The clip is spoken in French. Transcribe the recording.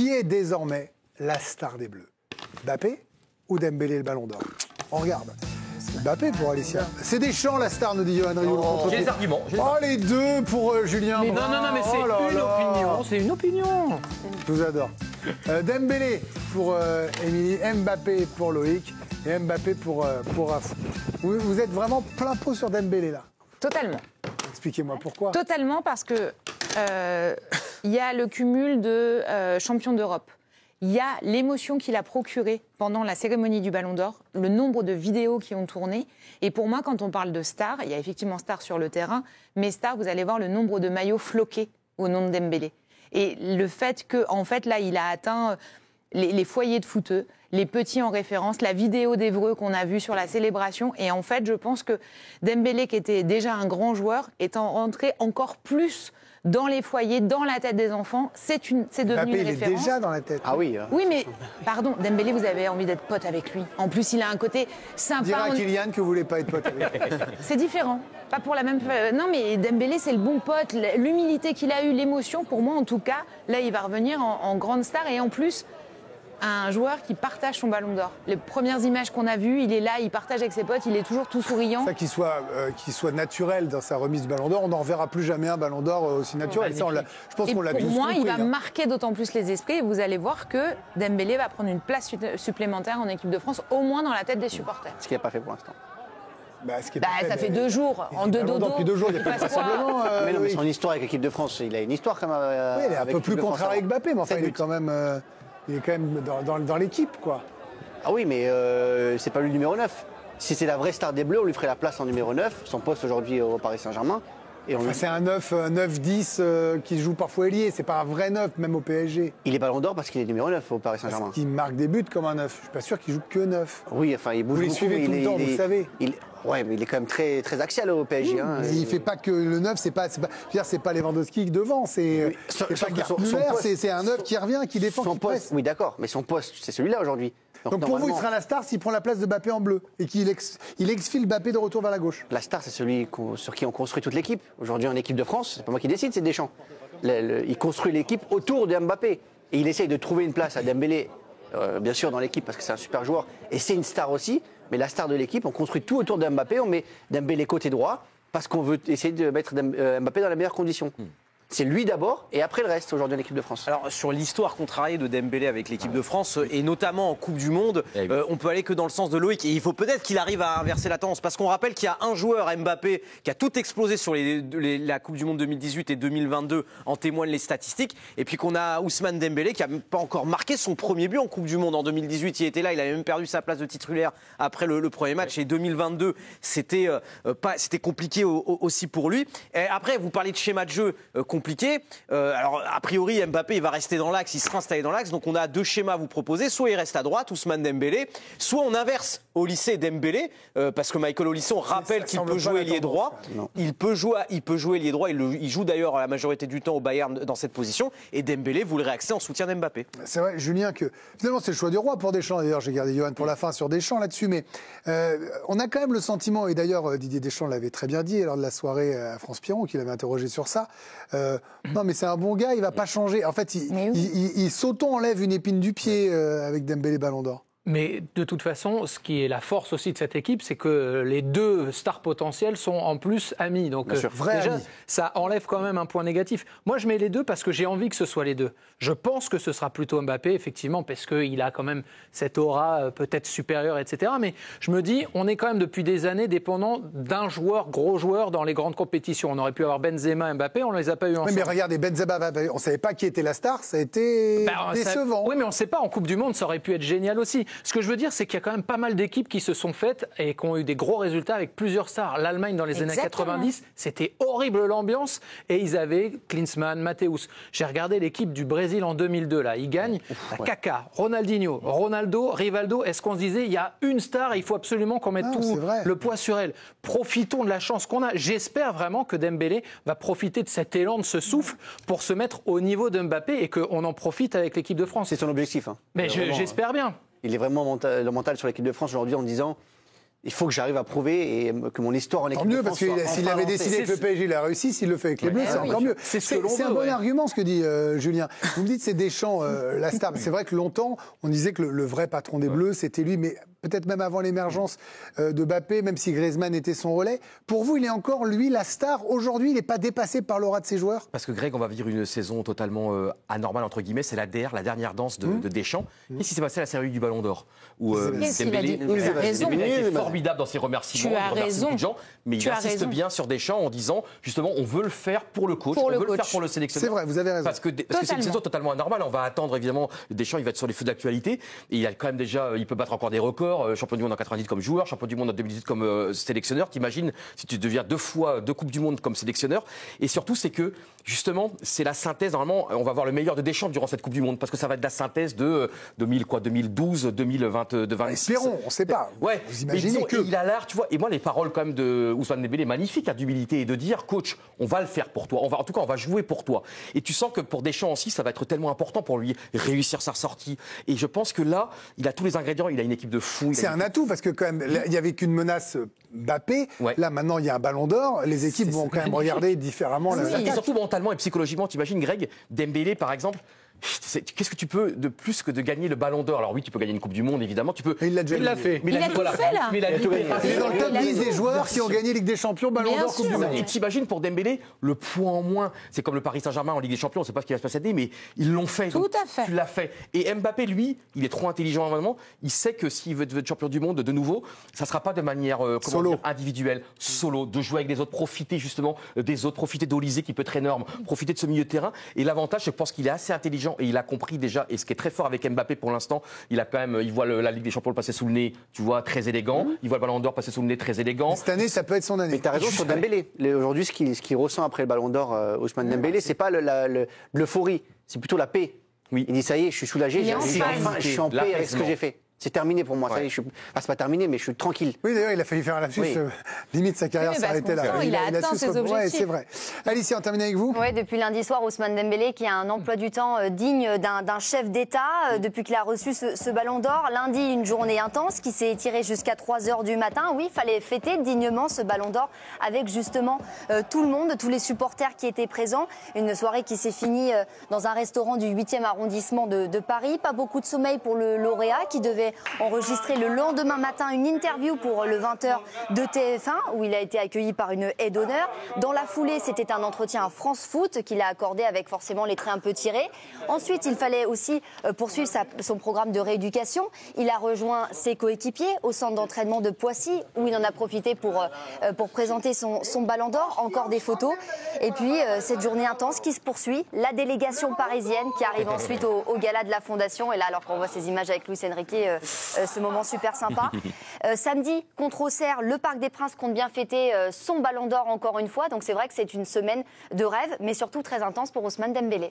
Qui est désormais la star des Bleus? Mbappé ou Dembélé le Ballon d'Or? On regarde. Mbappé pour Alicia. C'est Deschamps la star, nous dit Johan Rioux. J'ai des arguments. Oh, les deux pour Julien. Mais non, mais c'est une opinion. C'est une opinion. Je vous adore. Dembélé pour Émilie, Mbappé pour Loïc et Mbappé pour Rafou. Vous êtes vraiment plein pot sur Dembélé là. Totalement. Expliquez-moi pourquoi. Totalement parce que il y a le cumul de champion d'Europe. Il y a l'émotion qu'il a procurée pendant la cérémonie du Ballon d'Or, le nombre de vidéos qui ont tourné. Et pour moi, quand on parle de stars, il y a effectivement stars sur le terrain, mais stars, vous allez voir le nombre de maillots floqués au nom de Dembélé. Et le fait que, en fait, là, il a atteint les foyers de footeux, les petits en référence, la vidéo d'Evreux qu'on a vue sur la célébration. Et en fait, je pense que Dembélé, qui était déjà un grand joueur, est rentré encore plus dans les foyers, dans la tête des enfants. C'est devenu Mbappé, une référence. il est déjà dans la tête. Ah oui. Oui, mais pardon, Dembélé, vous avez envie d'être pote avec lui. En plus, il a un côté sympa. Dire à Kylian que vous voulez pas être pote avec lui. C'est différent. Pas pour la même. Non, mais Dembélé, c'est le bon pote. L'humilité qu'il a eue, l'émotion, pour moi, en tout cas, là, il va revenir en grande star. Et en plus, un joueur qui partage son Ballon d'Or. Les premières images qu'on a vues, il est là, il partage avec ses potes, il est toujours tout souriant. Ça, qu'il soit naturel dans sa remise du Ballon d'Or, on n'en reverra plus jamais un Ballon d'Or aussi naturel. Ça, je pense qu'on l'a tous Pour moi, compris, il va hein. marquer d'autant plus les esprits. Et vous allez voir que Dembélé va prendre une place supplémentaire en équipe de France, au moins dans la tête des supporters. Ce qu'il n'a pas fait pour l'instant. Ça fait 2 jours, en deux dodos. Depuis 2 jours, il n'y a plus de rassemblement. Mais non, mais son histoire avec l'équipe de France, il a une histoire quand même. Oui, il est un peu plus contraire avec Mbappé, mais enfin, il est quand même dans l'équipe, quoi. Ah oui, mais c'est pas lui le numéro 9. Si c'est la vraie star des Bleus, on lui ferait la place en numéro 9, son poste aujourd'hui au Paris Saint-Germain. C'est un 9-10 qui joue parfois ailier, c'est pas un vrai 9, même au PSG. Il est Ballon d'Or parce qu'il est numéro 9 au Paris Saint-Germain. Parce qu'il marque des buts comme un 9. Je suis pas sûr qu'il joue que 9. Oui, enfin, il bouge vous les beaucoup, suivez tout le temps, vous le savez. Ouais, mais il est quand même très, très axial au PSG. Oui, hein. Mais il fait pas que le 9, c'est pas Lewandowski devant, c'est pas Müller, c'est un 9 qui revient, qui défend, qui presse. Oui, d'accord, mais son poste, c'est celui-là aujourd'hui. Donc pour vous, il sera la star s'il prend la place de Mbappé en bleu et qu'il exfile Mbappé de retour vers la gauche. La star, c'est celui sur qui on construit toute l'équipe. Aujourd'hui, en équipe de France, c'est pas moi qui décide, c'est Deschamps. Il construit l'équipe autour de Mbappé. Et il essaye de trouver une place à Dembélé, bien sûr, dans l'équipe, parce que c'est un super joueur. Et c'est une star aussi. Mais la star de l'équipe, on construit tout autour de Mbappé. On met Dembélé côté droit, parce qu'on veut essayer de mettre Mbappé dans les meilleures conditions. C'est lui d'abord et après le reste aujourd'hui en équipe de France. Alors sur l'histoire contrariée de Dembélé avec l'équipe de France et notamment en Coupe du Monde, on peut aller que dans le sens de Loïc et il faut peut-être qu'il arrive à inverser la tendance parce qu'on rappelle qu'il y a un joueur, Mbappé, qui a tout explosé sur la Coupe du Monde 2018 et 2022, en témoignent les statistiques, et puis qu'on a Ousmane Dembélé qui a même pas encore marqué son premier but en Coupe du Monde en 2018, il était là, il avait même perdu sa place de titulaire après le premier match et 2022 c'était compliqué aussi pour lui. Et après vous parlez de schéma de jeu compliqué. Alors, a priori, Mbappé, il va rester dans l'axe, il sera installé dans l'axe. Donc, on a 2 schémas à vous proposer. Soit il reste à droite, Ousmane Dembélé. Soit on inverse Olysée et Dembélé. Parce que Michael Olysée, on rappelle qu'il peut jouer ailier droit. Il peut jouer ailier droit. Il joue d'ailleurs la majorité du temps au Bayern dans cette position. Et Dembélé voudrait accès en soutien d'Mbappé. C'est vrai, Julien, que finalement, c'est le choix du roi pour Deschamps. D'ailleurs, j'ai gardé Johan pour la fin sur Deschamps là-dessus. Mais on a quand même le sentiment, et d'ailleurs, Didier Deschamps l'avait très bien dit lors de la soirée à France Piron, qu'il avait interrogé sur ça. Non, mais c'est un bon gars, il va pas changer. En fait, il s'auto-enlève une épine du pied avec Dembélé Ballon d'Or. Mais de toute façon, ce qui est la force aussi de cette équipe, c'est que les 2 stars potentielles sont en plus amis. Donc déjà, ça enlève quand même un point négatif. Moi, je mets les 2 parce que j'ai envie que ce soit les 2. Je pense que ce sera plutôt Mbappé, effectivement, parce qu'il a quand même cette aura peut-être supérieure, etc. Mais je me dis, on est quand même depuis des années dépendant d'un joueur, gros joueur, dans les grandes compétitions. On aurait pu avoir Benzema, Mbappé, on ne les a pas eu ensemble. Oui, mais regardez, Benzema, on ne savait pas qui était la star, ça a été décevant. Oui, mais on ne sait pas, en Coupe du Monde, ça aurait pu être génial aussi. Ce que je veux dire, c'est qu'il y a quand même pas mal d'équipes qui se sont faites et qui ont eu des gros résultats avec plusieurs stars. L'Allemagne, dans les années 90, c'était horrible l'ambiance et ils avaient Klinsmann, Matthäus. J'ai regardé l'équipe du Brésil en 2002, là. Ils gagnent. Kaka, Ronaldinho, Ronaldo, Rivaldo. Est-ce qu'on se disait, il y a une star et il faut absolument qu'on mette tout le poids sur elle. Profitons de la chance qu'on a. J'espère vraiment que Dembélé va profiter de cet élan, de ce souffle pour se mettre au niveau de Mbappé et qu'on en profite avec l'équipe de France. C'est son objectif. Hein. Mais j'espère bien. Il est vraiment le mental sur l'équipe de France aujourd'hui en disant il faut que j'arrive à prouver et que mon histoire en équipe Tant mieux, de parce France que soit s'il enfin avait lancée. décidé avec le PSG, il a réussi. S'il le fait avec les Bleus, c'est encore mieux. C'est un bon argument ce que dit Julien. Vous me dites c'est Deschamps, la star. C'est vrai que longtemps, on disait que le vrai patron des Bleus, c'était lui, mais peut-être même avant l'émergence de Mbappé, même si Griezmann était son relais. Pour vous, il est encore, lui, la star. Aujourd'hui, il n'est pas dépassé par l'aura de ses joueurs? Parce que Greg, on va vivre une saison totalement anormale, entre guillemets. C'est la dernière danse de Deschamps. Qu'est-ce qui s'est passé à la cérémonie du Ballon d'Or où Qu'est-ce qu'il a dit? Dembélé Il a raison. a été formidable dans ses remerciements. Tu as il remercie raison. beaucoup de gens, mais Tu il as insiste raison. bien sur Deschamps en disant, justement, on veut le faire pour le coach, Pour on le veut le faire coach. pour le sélectionneur. C'est vrai, vous avez raison. Parce que c'est une Totalement. saison totalement anormale. On va attendre, évidemment, Deschamps, il va être sur les feux de l'actualité. Et il a quand même déjà, il peut battre encore des records. Champion du monde en 90 comme joueur, champion du monde en 2018 comme sélectionneur. T'imagines si tu deviens deux Coupes du Monde comme sélectionneur. Et surtout, c'est que, justement, c'est la synthèse. Normalement, on va voir le meilleur de Deschamps durant cette Coupe du Monde. Parce que ça va être la synthèse de 2012, 2020, de 26. Espérons, on ne sait pas. Ouais, Vous mais imaginez disons, que... il a l'art, tu vois. Et moi, les paroles quand même de Ousmane Dembélé, magnifiques, hein, d'humilité et de dire, coach, on va le faire pour toi. En tout cas, on va jouer pour toi. Et tu sens que pour Deschamps aussi, ça va être tellement important pour lui réussir sa sortie. Et je pense que là, il a tous les ingrédients. Il a une équipe de fous. C'est un atout parce que quand même, il n'y avait qu'une menace Mbappé. Ouais. Là, maintenant, il y a un Ballon d'Or. Les équipes vont quand même regarder différemment la Et surtout mentalement et psychologiquement, t'imagines, Greg, Dembélé, par exemple. Qu'est-ce que tu peux de plus que de gagner le Ballon d'Or? Alors oui, tu peux gagner une Coupe du Monde, évidemment. Tu peux. Et il l'a déjà Il l'a gagné. fait. Mais Il a tout fait, là. Mais Il a tout gagné. Il est dans le top Il a 10 des raison. joueurs qui ont gagné Ligue des Champions, Ballon Bien d'Or, Coupe sûr. du Monde. Et t'imagines pour Dembélé, le point en moins, c'est comme le Paris Saint-Germain en Ligue des Champions, on ne sait pas ce qui va se passer cette année, mais ils l'ont fait. Tout donc à fait. Tu l'as fait. Et Mbappé, lui, il est trop intelligent vraiment. Il sait que s'il veut être champion du monde de nouveau, ça ne sera pas de manière Solo. individuelle, solo, de jouer avec les autres, profiter justement des autres, profiter d'Olysée qui peut être énorme, profiter de ce milieu de terrain. Et l'avantage, je pense qu'il est assez intelligent et il a compris déjà, et ce qui est très fort avec Mbappé pour l'instant, il voit la Ligue des Champions le passer sous le nez, tu vois, très élégant. Il voit le Ballon d'Or passer sous le nez, très élégant. Cette année, ça peut être son Mais année. tu as raison sur Dembélé. Aujourd'hui, ce qu'il ressent après le Ballon d'Or, Ousmane Dembélé, c'est pas l'euphorie, c'est plutôt la paix. Oui. Il dit ça y est, je suis soulagé, Il est en phase. je suis en paix avec ce que j'ai fait. C'est terminé pour moi, ça y est, c'est pas terminé, mais je suis tranquille. Oui, d'ailleurs, il a failli faire un lapsus. Oui. Limite, sa carrière Oui, mais parce s'arrêtait qu'on là. sent, il a atteint su ses se- Ouais, objectifs. c'est vrai. Alicia, on termine avec vous. Oui, depuis lundi soir, Ousmane Dembélé qui a un emploi du temps digne d'un chef d'État depuis qu'il a reçu ce Ballon d'Or. Lundi, une journée intense qui s'est étirée jusqu'à 3 h du matin. Oui, il fallait fêter dignement ce Ballon d'Or avec justement tout le monde, tous les supporters qui étaient présents. Une soirée qui s'est finie dans un restaurant du 8e arrondissement de Paris. Pas beaucoup de sommeil pour le lauréat qui devait enregistrer le lendemain matin une interview pour le 20h de TF1 où il a été accueilli par une haie d'honneur. Dans la foulée, c'était un entretien à France Foot qu'il a accordé avec forcément les traits un peu tirés. Ensuite, il fallait aussi poursuivre son programme de rééducation. Il a rejoint ses coéquipiers au centre d'entraînement de Poissy où il en a profité pour présenter son Ballon d'Or. Encore des photos. Et puis, cette journée intense qui se poursuit. La délégation parisienne qui arrive ensuite au gala de la Fondation. Et là, alors qu'on voit ces images avec Luis Enrique, ce moment super sympa. Samedi, contre Auxerre, le Parc des Princes compte bien fêter son Ballon d'Or encore une fois. Donc c'est vrai que c'est une semaine de rêve, mais surtout très intense pour Ousmane Dembélé.